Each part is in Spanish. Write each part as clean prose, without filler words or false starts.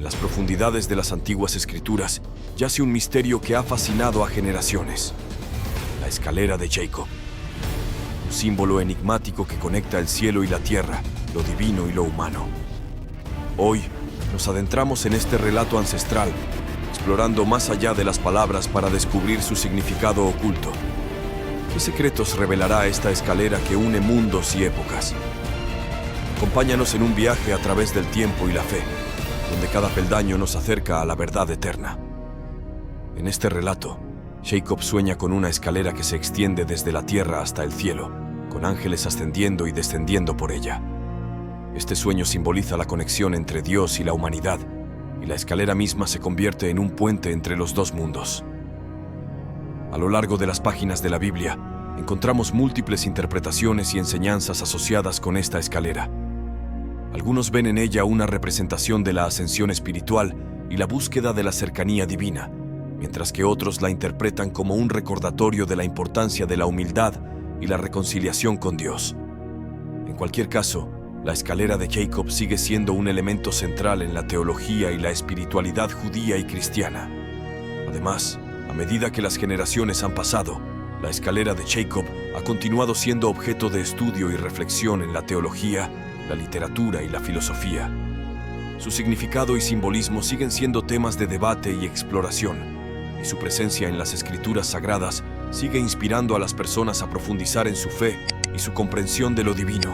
las profundidades de las antiguas escrituras yace un misterio que ha fascinado a generaciones: la escalera de Jacob. Un símbolo enigmático que conecta el cielo y la tierra, lo divino y lo humano. Hoy nos adentramos en este relato ancestral, explorando más allá de las palabras para descubrir su significado oculto. ¿Qué secretos revelará esta escalera que une mundos y épocas? Acompáñanos en un viaje a través del tiempo y la fe, donde cada peldaño nos acerca a la verdad eterna. En este relato, Jacob sueña con una escalera que se extiende desde la tierra hasta el cielo, con ángeles ascendiendo y descendiendo por ella. Este sueño simboliza la conexión entre Dios y la humanidad, y la escalera misma se convierte en un puente entre los dos mundos. A lo largo de las páginas de la Biblia, encontramos múltiples interpretaciones y enseñanzas asociadas con esta escalera. Algunos ven en ella una representación de la ascensión espiritual y la búsqueda de la cercanía divina, mientras que otros la interpretan como un recordatorio de la importancia de la humildad y la reconciliación con Dios. En cualquier caso, la escalera de Jacob sigue siendo un elemento central en la teología y la espiritualidad judía y cristiana. Además, a medida que las generaciones han pasado, la escalera de Jacob ha continuado siendo objeto de estudio y reflexión en la teología, la literatura y la filosofía. Su significado y simbolismo siguen siendo temas de debate y exploración, y su presencia en las escrituras sagradas sigue inspirando a las personas a profundizar en su fe y su comprensión de lo divino.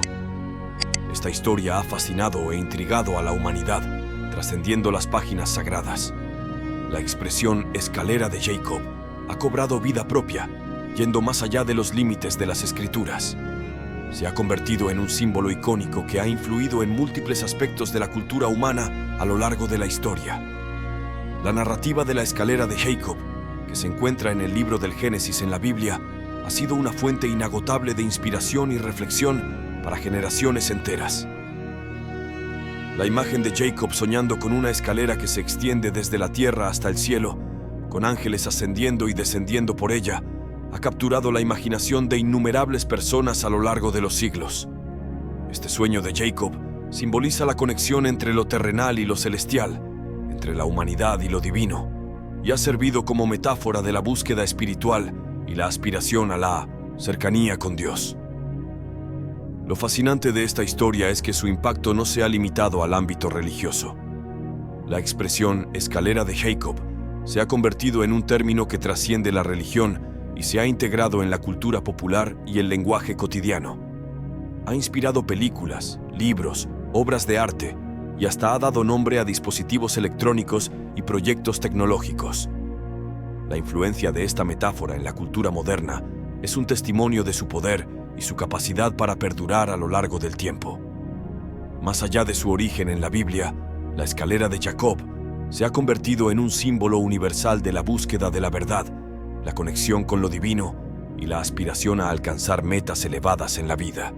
Esta historia ha fascinado e intrigado a la humanidad, trascendiendo las páginas sagradas. La expresión escalera de Jacob ha cobrado vida propia, yendo más allá de los límites de las escrituras. Se ha convertido en un símbolo icónico que ha influido en múltiples aspectos de la cultura humana a lo largo de la historia. La narrativa de la escalera de Jacob, que se encuentra en el libro del Génesis en la Biblia, ha sido una fuente inagotable de inspiración y reflexión para generaciones enteras. La imagen de Jacob soñando con una escalera que se extiende desde la tierra hasta el cielo, con ángeles ascendiendo y descendiendo por ella, ha capturado la imaginación de innumerables personas a lo largo de los siglos. Este sueño de Jacob simboliza la conexión entre lo terrenal y lo celestial, entre la humanidad y lo divino, y ha servido como metáfora de la búsqueda espiritual y la aspiración a la cercanía con Dios. Lo fascinante de esta historia es que su impacto no se ha limitado al ámbito religioso. La expresión escalera de Jacob se ha convertido en un término que trasciende la religión y se ha integrado en la cultura popular y el lenguaje cotidiano. Ha inspirado películas, libros, obras de arte y hasta ha dado nombre a dispositivos electrónicos y proyectos tecnológicos. La influencia de esta metáfora en la cultura moderna es un testimonio de su poder y su capacidad para perdurar a lo largo del tiempo. Más allá de su origen en la Biblia, la escalera de Jacob se ha convertido en un símbolo universal de la búsqueda de la verdad, la conexión con lo divino y la aspiración a alcanzar metas elevadas en la vida.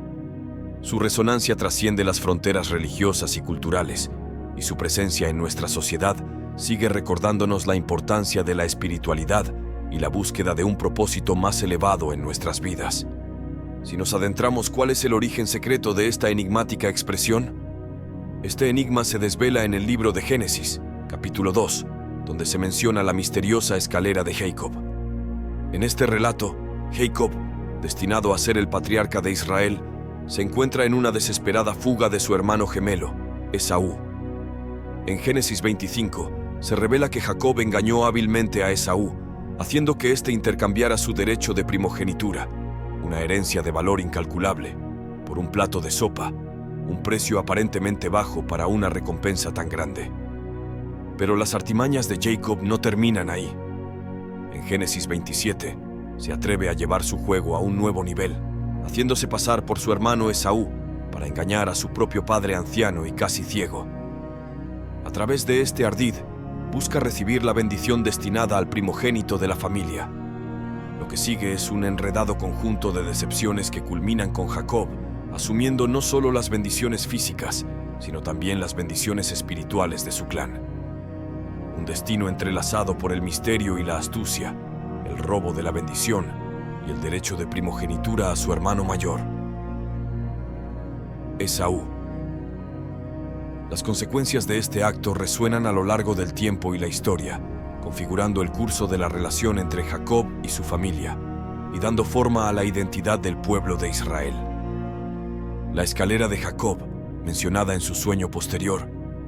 Su resonancia trasciende las fronteras religiosas y culturales, y su presencia en nuestra sociedad sigue recordándonos la importancia de la espiritualidad y la búsqueda de un propósito más elevado en nuestras vidas. Si nos adentramos, ¿cuál es el origen secreto de esta enigmática expresión? Este enigma se desvela en el libro de Génesis, capítulo 2, donde se menciona la misteriosa escalera de Jacob. En este relato, Jacob, destinado a ser el patriarca de Israel, se encuentra en una desesperada fuga de su hermano gemelo, Esaú. En Génesis 25, se revela que Jacob engañó hábilmente a Esaú, haciendo que éste intercambiara su derecho de primogenitura, una herencia de valor incalculable, por un plato de sopa, un precio aparentemente bajo para una recompensa tan grande. Pero las artimañas de Jacob no terminan ahí. En Génesis 27, se atreve a llevar su juego a un nuevo nivel, haciéndose pasar por su hermano Esaú para engañar a su propio padre anciano y casi ciego. A través de este ardid, busca recibir la bendición destinada al primogénito de la familia. Lo que sigue es un enredado conjunto de decepciones que culminan con Jacob asumiendo no solo las bendiciones físicas, sino también las bendiciones espirituales de su clan. Un destino entrelazado por el misterio y la astucia, el robo de la bendición y el derecho de primogenitura a su hermano mayor, Esaú. Las consecuencias de este acto resuenan a lo largo del tiempo y la historia, configurando el curso de la relación entre Jacob y su familia, y dando forma a la identidad del pueblo de Israel. La escalera de Jacob, mencionada en su sueño posterior,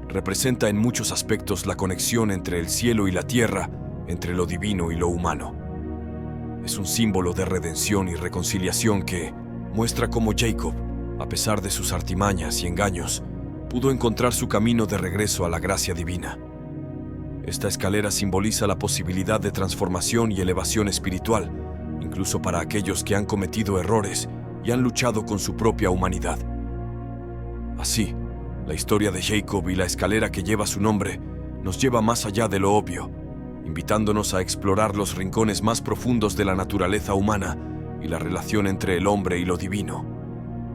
representa en muchos aspectos la conexión entre el cielo y la tierra, entre lo divino y lo humano. Es un símbolo de redención y reconciliación que muestra cómo Jacob, a pesar de sus artimañas y engaños, pudo encontrar su camino de regreso a la gracia divina. Esta escalera simboliza la posibilidad de transformación y elevación espiritual, incluso para aquellos que han cometido errores y han luchado con su propia humanidad. Así, la historia de Jacob y la escalera que lleva su nombre nos lleva más allá de lo obvio, invitándonos a explorar los rincones más profundos de la naturaleza humana y la relación entre el hombre y lo divino.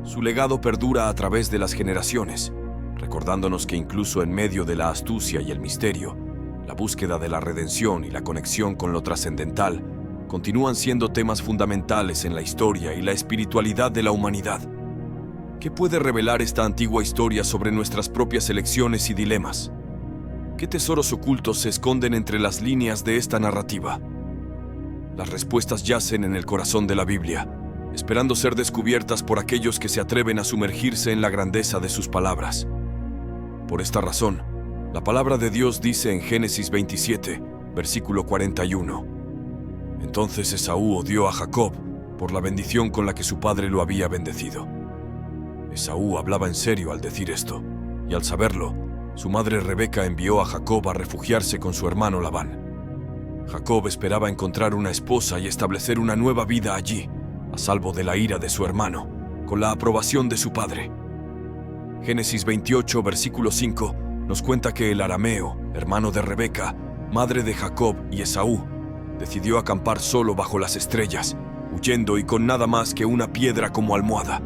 Su legado perdura a través de las generaciones, recordándonos que incluso en medio de la astucia y el misterio, la búsqueda de la redención y la conexión con lo trascendental continúan siendo temas fundamentales en la historia y la espiritualidad de la humanidad. ¿Qué puede revelar esta antigua historia sobre nuestras propias elecciones y dilemas? ¿Qué tesoros ocultos se esconden entre las líneas de esta narrativa? Las respuestas yacen en el corazón de la Biblia, esperando ser descubiertas por aquellos que se atreven a sumergirse en la grandeza de sus palabras. Por esta razón, la palabra de Dios dice en Génesis 27, versículo 41: Entonces Esaú odió a Jacob por la bendición con la que su padre lo había bendecido. Esaú hablaba en serio al decir esto, y al saberlo, su madre Rebeca envió a Jacob a refugiarse con su hermano Labán. Jacob esperaba encontrar una esposa y establecer una nueva vida allí, a salvo de la ira de su hermano, con la aprobación de su padre. Génesis 28, versículo 5, nos cuenta que el arameo, hermano de Rebeca, madre de Jacob y Esaú, decidió acampar solo bajo las estrellas, huyendo y con nada más que una piedra como almohada.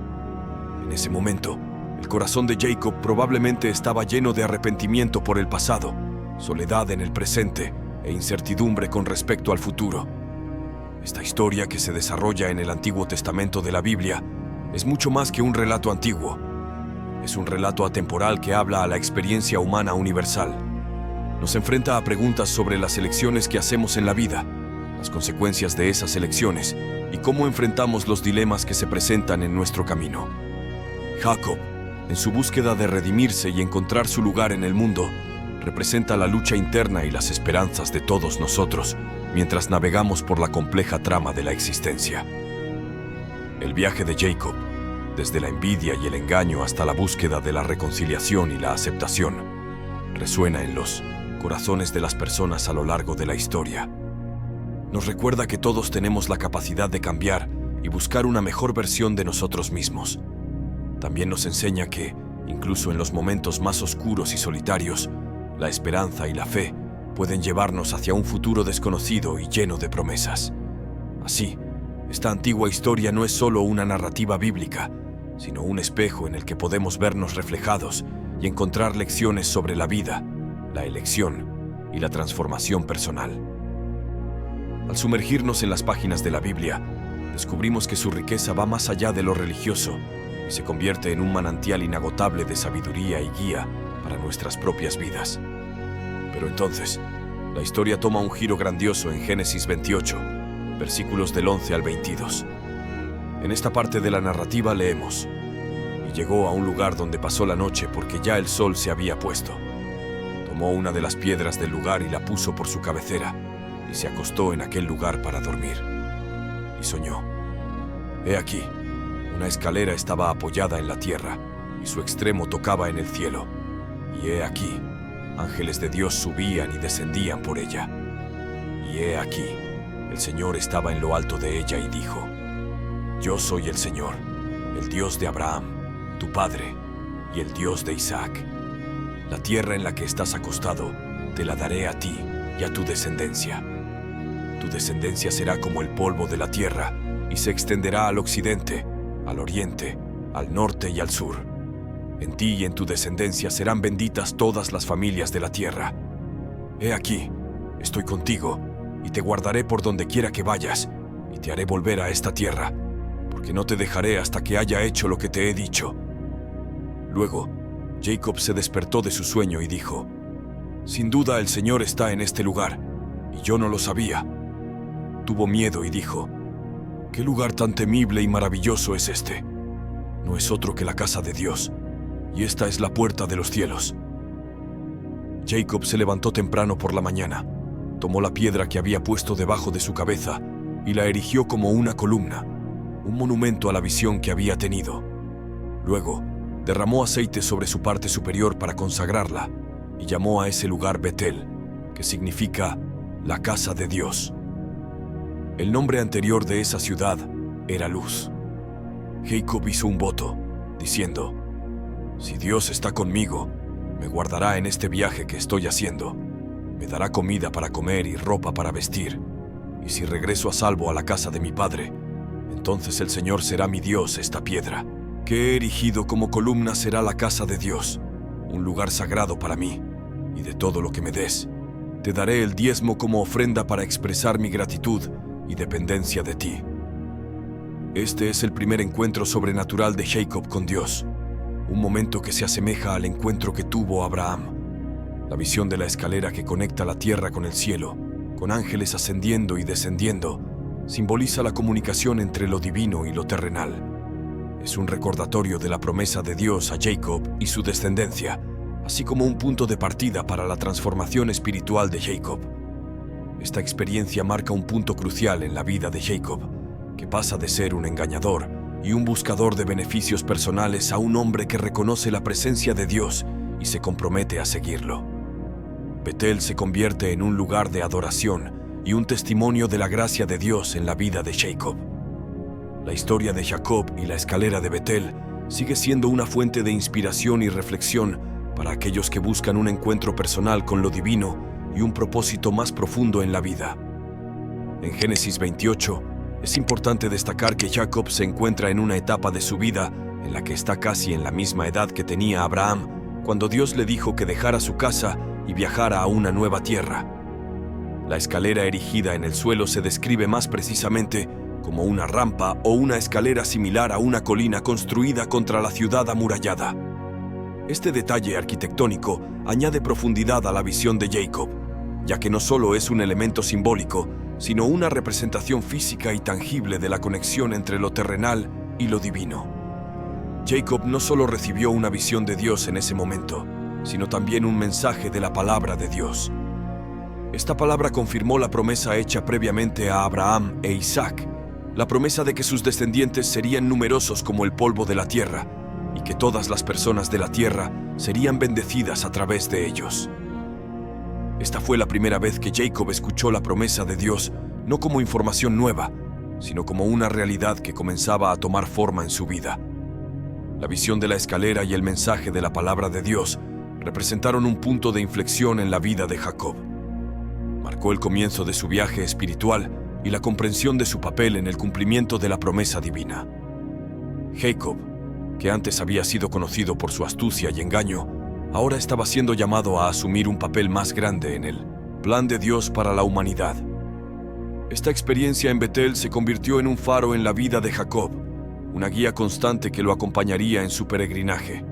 En ese momento, el corazón de Jacob probablemente estaba lleno de arrepentimiento por el pasado, soledad en el presente e incertidumbre con respecto al futuro. Esta historia, que se desarrolla en el Antiguo Testamento de la Biblia, es mucho más que un relato antiguo. Es un relato atemporal que habla a la experiencia humana universal. Nos enfrenta a preguntas sobre las elecciones que hacemos en la vida, las consecuencias de esas elecciones y cómo enfrentamos los dilemas que se presentan en nuestro camino. Jacob, en su búsqueda de redimirse y encontrar su lugar en el mundo, representa la lucha interna y las esperanzas de todos nosotros mientras navegamos por la compleja trama de la existencia. El viaje de Jacob, desde la envidia y el engaño hasta la búsqueda de la reconciliación y la aceptación, resuena en los corazones de las personas a lo largo de la historia. Nos recuerda que todos tenemos la capacidad de cambiar y buscar una mejor versión de nosotros mismos. También nos enseña que, incluso en los momentos más oscuros y solitarios, la esperanza y la fe pueden llevarnos hacia un futuro desconocido y lleno de promesas. Así, esta antigua historia no es solo una narrativa bíblica, sino un espejo en el que podemos vernos reflejados y encontrar lecciones sobre la vida, la elección y la transformación personal. Al sumergirnos en las páginas de la Biblia, descubrimos que su riqueza va más allá de lo religioso y se convierte en un manantial inagotable de sabiduría y guía para nuestras propias vidas. Pero entonces, la historia toma un giro grandioso en Génesis 28, versículos del 11 al 22. En esta parte de la narrativa leemos: Y llegó a un lugar donde pasó la noche porque ya el sol se había puesto. Tomó una de las piedras del lugar y la puso por su cabecera, y se acostó en aquel lugar para dormir. Y soñó: He aquí, una escalera estaba apoyada en la tierra, y su extremo tocaba en el cielo. Y he aquí, ángeles de Dios subían y descendían por ella. Y he aquí, el Señor estaba en lo alto de ella y dijo: Yo soy el Señor, el Dios de Abraham, tu padre, y el Dios de Isaac. La tierra en la que estás acostado, te la daré a ti y a tu descendencia. Tu descendencia será como el polvo de la tierra, y se extenderá al occidente, al oriente, al norte y al sur. En ti y en tu descendencia serán benditas todas las familias de la tierra. He aquí, estoy contigo, y te guardaré por donde quiera que vayas, y te haré volver a esta tierra, porque no te dejaré hasta que haya hecho lo que te he dicho. Luego, Jacob se despertó de su sueño y dijo: «Sin duda el Señor está en este lugar, y yo no lo sabía». Tuvo miedo y dijo: «¿Qué lugar tan temible y maravilloso es este? No es otro que la casa de Dios, y esta es la puerta de los cielos». Jacob se levantó temprano por la mañana, tomó la piedra que había puesto debajo de su cabeza y la erigió como una columna, un monumento a la visión que había tenido. Luego, derramó aceite sobre su parte superior para consagrarla y llamó a ese lugar Betel, que significa la casa de Dios. El nombre anterior de esa ciudad era Luz. Jacob hizo un voto, diciendo: «Si Dios está conmigo, me guardará en este viaje que estoy haciendo, me dará comida para comer y ropa para vestir, y si regreso a salvo a la casa de mi padre, entonces el Señor será mi Dios. Esta piedra que he erigido como columna será la casa de Dios, un lugar sagrado para mí, y de todo lo que me des, te daré el diezmo como ofrenda para expresar mi gratitud y dependencia de ti». Este es el primer encuentro sobrenatural de Jacob con Dios, un momento que se asemeja al encuentro que tuvo Abraham. La visión de la escalera que conecta la tierra con el cielo, con ángeles ascendiendo y descendiendo, simboliza la comunicación entre lo divino y lo terrenal. Es un recordatorio de la promesa de Dios a Jacob y su descendencia, así como un punto de partida para la transformación espiritual de Jacob. Esta experiencia marca un punto crucial en la vida de Jacob, que pasa de ser un engañador y un buscador de beneficios personales a un hombre que reconoce la presencia de Dios y se compromete a seguirlo. Betel se convierte en un lugar de adoración y un testimonio de la gracia de Dios en la vida de Jacob. La historia de Jacob y la escalera de Betel sigue siendo una fuente de inspiración y reflexión para aquellos que buscan un encuentro personal con lo divino y un propósito más profundo en la vida. En Génesis 28, es importante destacar que Jacob se encuentra en una etapa de su vida en la que está casi en la misma edad que tenía Abraham, cuando Dios le dijo que dejara su casa y viajara a una nueva tierra. La escalera erigida en el suelo se describe más precisamente como una rampa o una escalera similar a una colina construida contra la ciudad amurallada. Este detalle arquitectónico añade profundidad a la visión de Jacob, ya que no solo es un elemento simbólico, sino una representación física y tangible de la conexión entre lo terrenal y lo divino. Jacob no solo recibió una visión de Dios en ese momento, sino también un mensaje de la palabra de Dios. Esta palabra confirmó la promesa hecha previamente a Abraham e Isaac, la promesa de que sus descendientes serían numerosos como el polvo de la tierra y que todas las personas de la tierra serían bendecidas a través de ellos. Esta fue la primera vez que Jacob escuchó la promesa de Dios, no como información nueva, sino como una realidad que comenzaba a tomar forma en su vida. La visión de la escalera y el mensaje de la palabra de Dios representaron un punto de inflexión en la vida de Jacob. Marcó el comienzo de su viaje espiritual y la comprensión de su papel en el cumplimiento de la promesa divina. Jacob, que antes había sido conocido por su astucia y engaño, ahora estaba siendo llamado a asumir un papel más grande en el plan de Dios para la humanidad. Esta experiencia en Betel se convirtió en un faro en la vida de Jacob, una guía constante que lo acompañaría en su peregrinaje.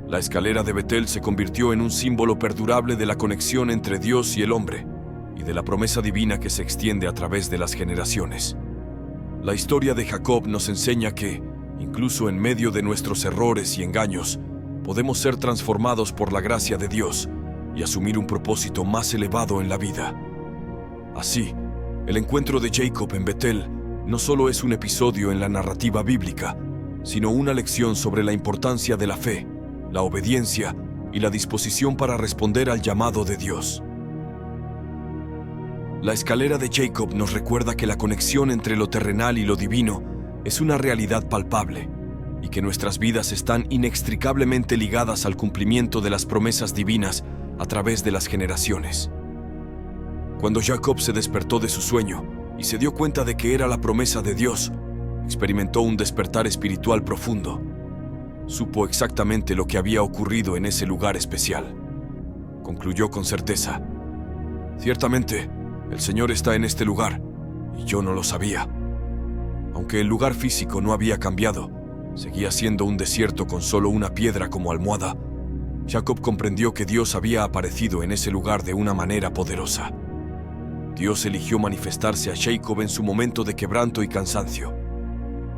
La escalera de Betel se convirtió en un símbolo perdurable de la conexión entre Dios y el hombre, y de la promesa divina que se extiende a través de las generaciones. La historia de Jacob nos enseña que, incluso en medio de nuestros errores y engaños, podemos ser transformados por la gracia de Dios y asumir un propósito más elevado en la vida. Así, el encuentro de Jacob en Betel no solo es un episodio en la narrativa bíblica, sino una lección sobre la importancia de la fe, la obediencia y la disposición para responder al llamado de Dios. La escalera de Jacob nos recuerda que la conexión entre lo terrenal y lo divino es una realidad palpable, y que nuestras vidas están inextricablemente ligadas al cumplimiento de las promesas divinas a través de las generaciones. Cuando Jacob se despertó de su sueño y se dio cuenta de que era la promesa de Dios, experimentó un despertar espiritual profundo. Supo exactamente lo que había ocurrido en ese lugar especial. Concluyó con certeza: «Ciertamente, el Señor está en este lugar, y yo no lo sabía». Aunque el lugar físico no había cambiado, seguía siendo un desierto con solo una piedra como almohada, Jacob comprendió que Dios había aparecido en ese lugar de una manera poderosa. Dios eligió manifestarse a Jacob en su momento de quebranto y cansancio.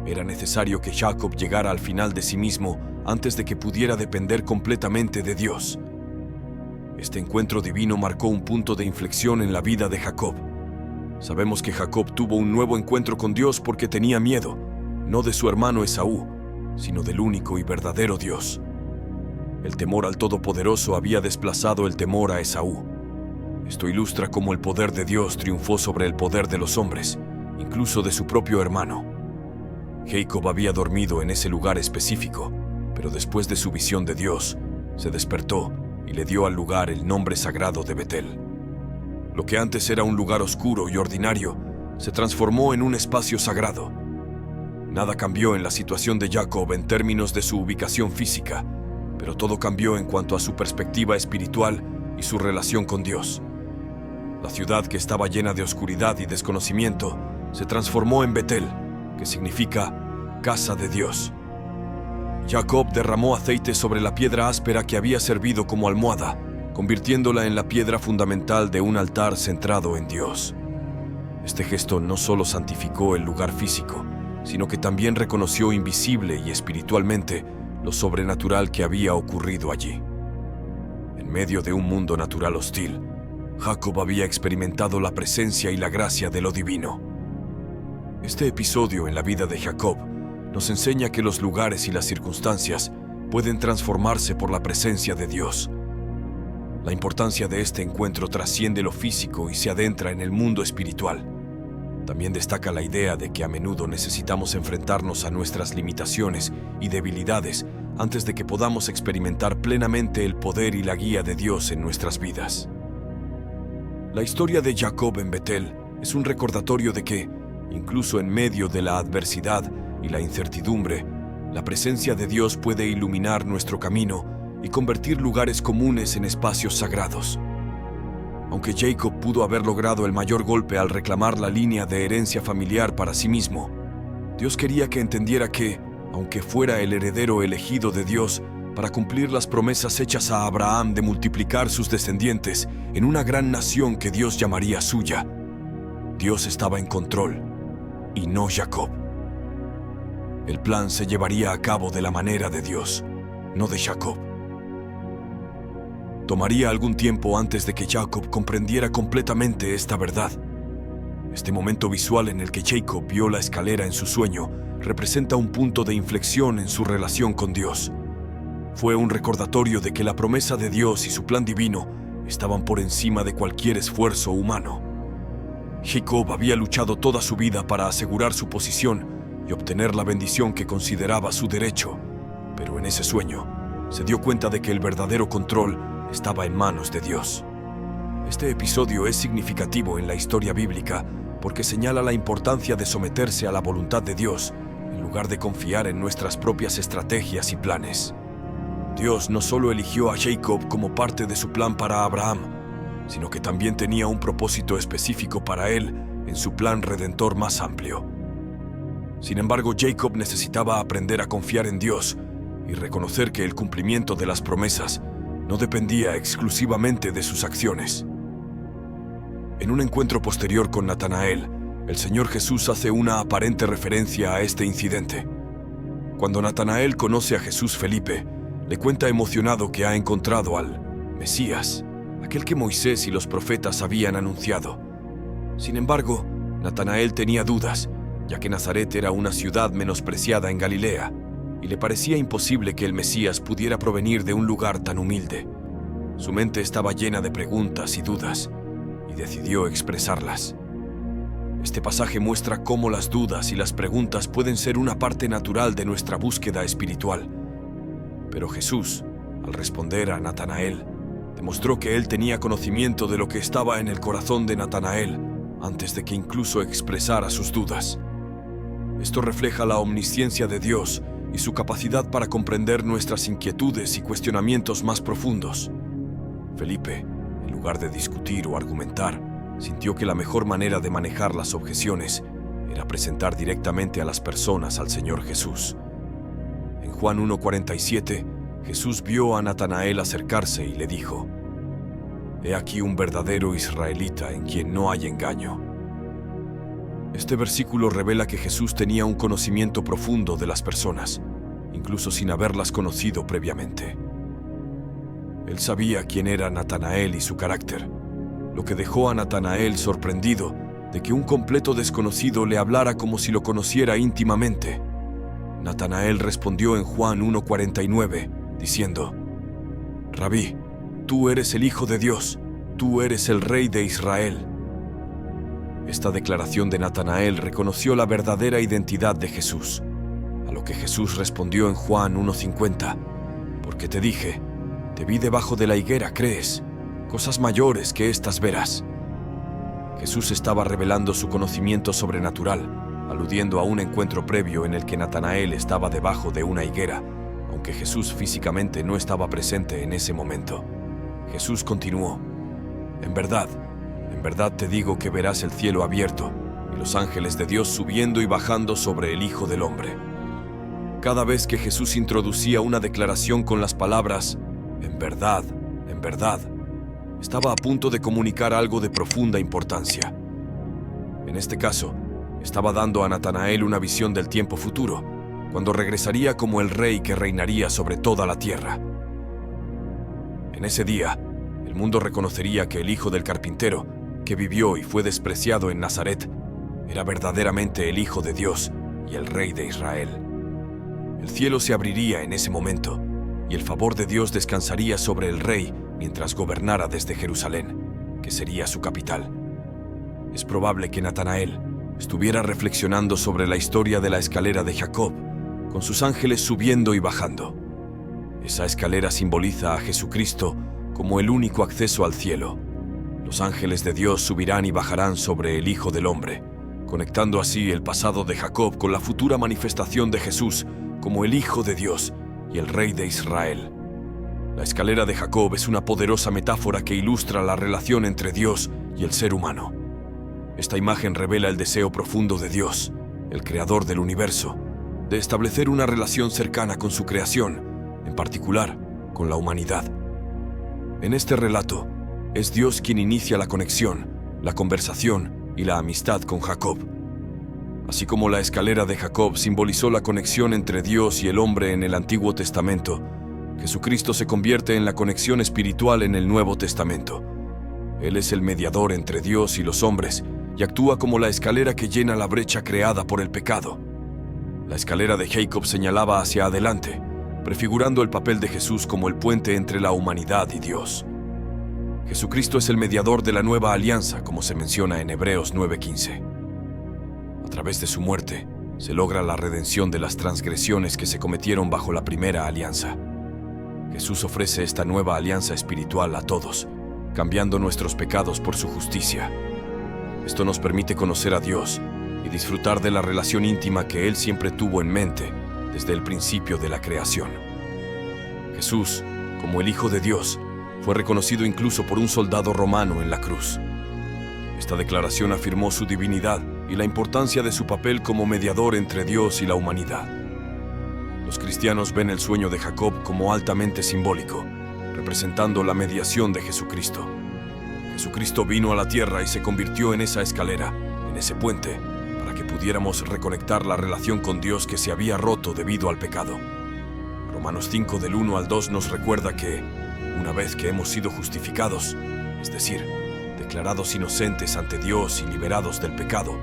Era necesario que Jacob llegara al final de sí mismo antes de que pudiera depender completamente de Dios. Este encuentro divino marcó un punto de inflexión en la vida de Jacob. Sabemos que Jacob tuvo un nuevo encuentro con Dios porque tenía miedo, no de su hermano Esaú, sino del único y verdadero Dios. El temor al Todopoderoso había desplazado el temor a Esaú. Esto ilustra cómo el poder de Dios triunfó sobre el poder de los hombres, incluso de su propio hermano. Jacob había dormido en ese lugar específico, pero después de su visión de Dios, se despertó y le dio al lugar el nombre sagrado de Betel. Lo que antes era un lugar oscuro y ordinario, se transformó en un espacio sagrado. Nada cambió en la situación de Jacob en términos de su ubicación física, pero todo cambió en cuanto a su perspectiva espiritual y su relación con Dios. La ciudad que estaba llena de oscuridad y desconocimiento se transformó en Betel, que significa casa de Dios. Jacob derramó aceite sobre la piedra áspera que había servido como almohada, convirtiéndola en la piedra fundamental de un altar centrado en Dios. Este gesto no solo santificó el lugar físico, sino que también reconoció invisible y espiritualmente lo sobrenatural que había ocurrido allí. En medio de un mundo natural hostil, Jacob había experimentado la presencia y la gracia de lo divino. Este episodio en la vida de Jacob nos enseña que los lugares y las circunstancias pueden transformarse por la presencia de Dios. La importancia de este encuentro trasciende lo físico y se adentra en el mundo espiritual. También destaca la idea de que a menudo necesitamos enfrentarnos a nuestras limitaciones y debilidades antes de que podamos experimentar plenamente el poder y la guía de Dios en nuestras vidas. La historia de Jacob en Betel es un recordatorio de que, incluso en medio de la adversidad y la incertidumbre, la presencia de Dios puede iluminar nuestro camino y convertir lugares comunes en espacios sagrados. Aunque Jacob pudo haber logrado el mayor golpe al reclamar la línea de herencia familiar para sí mismo, Dios quería que entendiera que, aunque fuera el heredero elegido de Dios para cumplir las promesas hechas a Abraham de multiplicar sus descendientes en una gran nación que Dios llamaría suya, Dios estaba en control, y no Jacob. El plan se llevaría a cabo de la manera de Dios, no de Jacob. Tomaría algún tiempo antes de que Jacob comprendiera completamente esta verdad. Este momento visual en el que Jacob vio la escalera en su sueño representa un punto de inflexión en su relación con Dios. Fue un recordatorio de que la promesa de Dios y su plan divino estaban por encima de cualquier esfuerzo humano. Jacob había luchado toda su vida para asegurar su posición y obtener la bendición que consideraba su derecho, pero en ese sueño se dio cuenta de que el verdadero control estaba en manos de Dios. Este episodio es significativo en la historia bíblica porque señala la importancia de someterse a la voluntad de Dios en lugar de confiar en nuestras propias estrategias y planes. Dios no solo eligió a Jacob como parte de su plan para Abraham, sino que también tenía un propósito específico para él en su plan redentor más amplio. Sin embargo, Jacob necesitaba aprender a confiar en Dios y reconocer que el cumplimiento de las promesas no dependía exclusivamente de sus acciones. En un encuentro posterior con Natanael, el Señor Jesús hace una aparente referencia a este incidente. Cuando Natanael conoce a Jesús, Felipe le cuenta emocionado que ha encontrado al Mesías, aquel que Moisés y los profetas habían anunciado. Sin embargo, Natanael tenía dudas, ya que Nazaret era una ciudad menospreciada en Galilea, y le parecía imposible que el Mesías pudiera provenir de un lugar tan humilde. Su mente estaba llena de preguntas y dudas, y decidió expresarlas. Este pasaje muestra cómo las dudas y las preguntas pueden ser una parte natural de nuestra búsqueda espiritual. Pero Jesús, al responder a Natanael, demostró que él tenía conocimiento de lo que estaba en el corazón de Natanael antes de que incluso expresara sus dudas. Esto refleja la omnisciencia de Dios y su capacidad para comprender nuestras inquietudes y cuestionamientos más profundos. Felipe, en lugar de discutir o argumentar, sintió que la mejor manera de manejar las objeciones era presentar directamente a las personas al Señor Jesús. En Juan 1:47, Jesús vio a Natanael acercarse y le dijo: «He aquí un verdadero israelita en quien no hay engaño». Este versículo revela que Jesús tenía un conocimiento profundo de las personas, incluso sin haberlas conocido previamente. Él sabía quién era Natanael y su carácter, lo que dejó a Natanael sorprendido de que un completo desconocido le hablara como si lo conociera íntimamente. Natanael respondió en Juan 1:49, diciendo: «Rabí, tú eres el Hijo de Dios, tú eres el Rey de Israel». Esta declaración de Natanael reconoció la verdadera identidad de Jesús, a lo que Jesús respondió en Juan 1:50, «Porque te dije, te vi debajo de la higuera, ¿crees? Cosas mayores que estas verás». Jesús estaba revelando su conocimiento sobrenatural, aludiendo a un encuentro previo en el que Natanael estaba debajo de una higuera, aunque Jesús físicamente no estaba presente en ese momento. Jesús continuó: en verdad te digo que verás el cielo abierto y los ángeles de Dios subiendo y bajando sobre el Hijo del Hombre». Cada vez que Jesús introducía una declaración con las palabras en verdad, estaba a punto de comunicar algo de profunda importancia. En este caso, estaba dando a Natanael una visión del tiempo futuro, cuando regresaría como el rey que reinaría sobre toda la tierra. En ese día, el mundo reconocería que el hijo del carpintero, que vivió y fue despreciado en Nazaret, era verdaderamente el Hijo de Dios y el Rey de Israel. El cielo se abriría en ese momento, y el favor de Dios descansaría sobre el rey mientras gobernara desde Jerusalén, que sería su capital. Es probable que Natanael estuviera reflexionando sobre la historia de la escalera de Jacob, con sus ángeles subiendo y bajando. Esa escalera simboliza a Jesucristo como el único acceso al cielo. Los ángeles de Dios subirán y bajarán sobre el Hijo del Hombre, conectando así el pasado de Jacob con la futura manifestación de Jesús como el Hijo de Dios y el Rey de Israel. La escalera de Jacob es una poderosa metáfora que ilustra la relación entre Dios y el ser humano. Esta imagen revela el deseo profundo de Dios, el creador del universo, de establecer una relación cercana con su creación, en particular con la humanidad. En este relato, es Dios quien inicia la conexión, la conversación y la amistad con Jacob. Así como la escalera de Jacob simbolizó la conexión entre Dios y el hombre en el Antiguo Testamento, Jesucristo se convierte en la conexión espiritual en el Nuevo Testamento. Él es el mediador entre Dios y los hombres y actúa como la escalera que llena la brecha creada por el pecado. La escalera de Jacob señalaba hacia adelante, prefigurando el papel de Jesús como el puente entre la humanidad y Dios. Jesucristo es el mediador de la nueva alianza, como se menciona en Hebreos 9:15. A través de su muerte, se logra la redención de las transgresiones que se cometieron bajo la primera alianza. Jesús ofrece esta nueva alianza espiritual a todos, cambiando nuestros pecados por su justicia. Esto nos permite conocer a Dios y disfrutar de la relación íntima que Él siempre tuvo en mente desde el principio de la creación. Jesús, como el Hijo de Dios, fue reconocido incluso por un soldado romano en la cruz. Esta declaración afirmó su divinidad y la importancia de su papel como mediador entre Dios y la humanidad. Los cristianos ven el sueño de Jacob como altamente simbólico, representando la mediación de Jesucristo. Jesucristo vino a la tierra y se convirtió en esa escalera, en ese puente, para que pudiéramos reconectar la relación con Dios que se había roto debido al pecado. Romanos 5 del 1 al 2 nos recuerda que, una vez que hemos sido justificados, es decir, declarados inocentes ante Dios y liberados del pecado,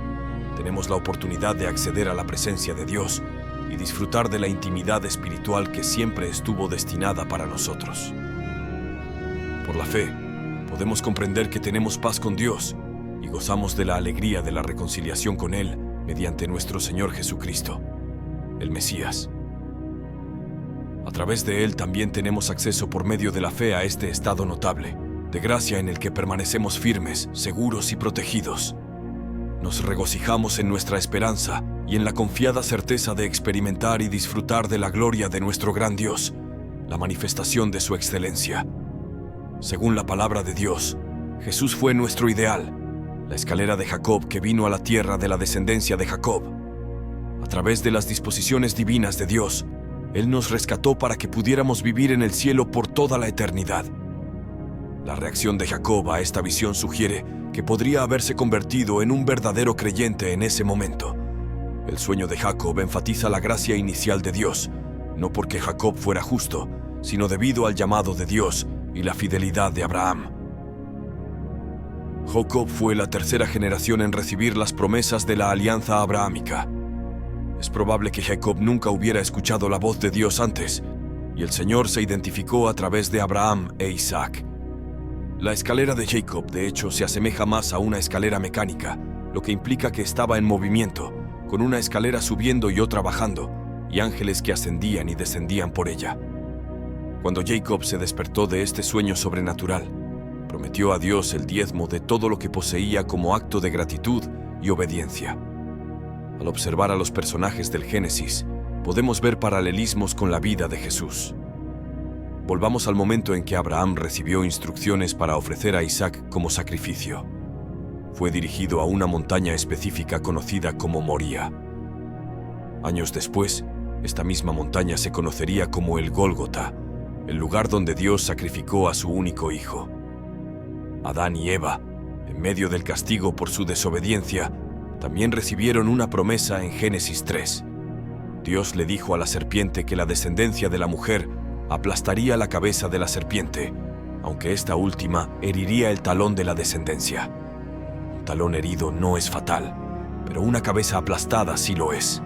tenemos la oportunidad de acceder a la presencia de Dios y disfrutar de la intimidad espiritual que siempre estuvo destinada para nosotros. Por la fe, podemos comprender que tenemos paz con Dios y gozamos de la alegría de la reconciliación con Él mediante nuestro Señor Jesucristo, el Mesías. A través de Él también tenemos acceso por medio de la fe a este estado notable, de gracia en el que permanecemos firmes, seguros y protegidos. Nos regocijamos en nuestra esperanza y en la confiada certeza de experimentar y disfrutar de la gloria de nuestro gran Dios, la manifestación de su excelencia. Según la palabra de Dios, Jesús fue nuestro ideal, la escalera de Jacob que vino a la tierra de la descendencia de Jacob. A través de las disposiciones divinas de Dios, Él nos rescató para que pudiéramos vivir en el cielo por toda la eternidad. La reacción de Jacob a esta visión sugiere que podría haberse convertido en un verdadero creyente en ese momento. El sueño de Jacob enfatiza la gracia inicial de Dios, no porque Jacob fuera justo, sino debido al llamado de Dios y la fidelidad de Abraham. Jacob fue la tercera generación en recibir las promesas de la alianza abrahámica. Es probable que Jacob nunca hubiera escuchado la voz de Dios antes, y el Señor se identificó a través de Abraham e Isaac. La escalera de Jacob, de hecho, se asemeja más a una escalera mecánica, lo que implica que estaba en movimiento, con una escalera subiendo y otra bajando, y ángeles que ascendían y descendían por ella. Cuando Jacob se despertó de este sueño sobrenatural, prometió a Dios el diezmo de todo lo que poseía como acto de gratitud y obediencia. Al observar a los personajes del Génesis, podemos ver paralelismos con la vida de Jesús. Volvamos al momento en que Abraham recibió instrucciones para ofrecer a Isaac como sacrificio. Fue dirigido a una montaña específica conocida como Moría. Años después, esta misma montaña se conocería como el Gólgota, el lugar donde Dios sacrificó a su único hijo. Adán y Eva, en medio del castigo por su desobediencia, también recibieron una promesa en Génesis 3. Dios le dijo a la serpiente que la descendencia de la mujer aplastaría la cabeza de la serpiente, aunque esta última heriría el talón de la descendencia. Un talón herido no es fatal, pero una cabeza aplastada sí lo es.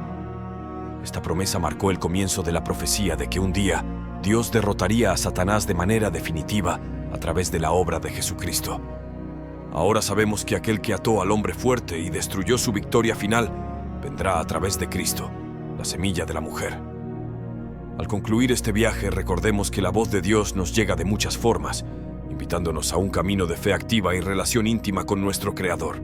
Esta promesa marcó el comienzo de la profecía de que un día Dios derrotaría a Satanás de manera definitiva a través de la obra de Jesucristo. Ahora sabemos que aquel que ató al hombre fuerte y destruyó su victoria final vendrá a través de Cristo, la semilla de la mujer. Al concluir este viaje, recordemos que la voz de Dios nos llega de muchas formas, invitándonos a un camino de fe activa y relación íntima con nuestro Creador.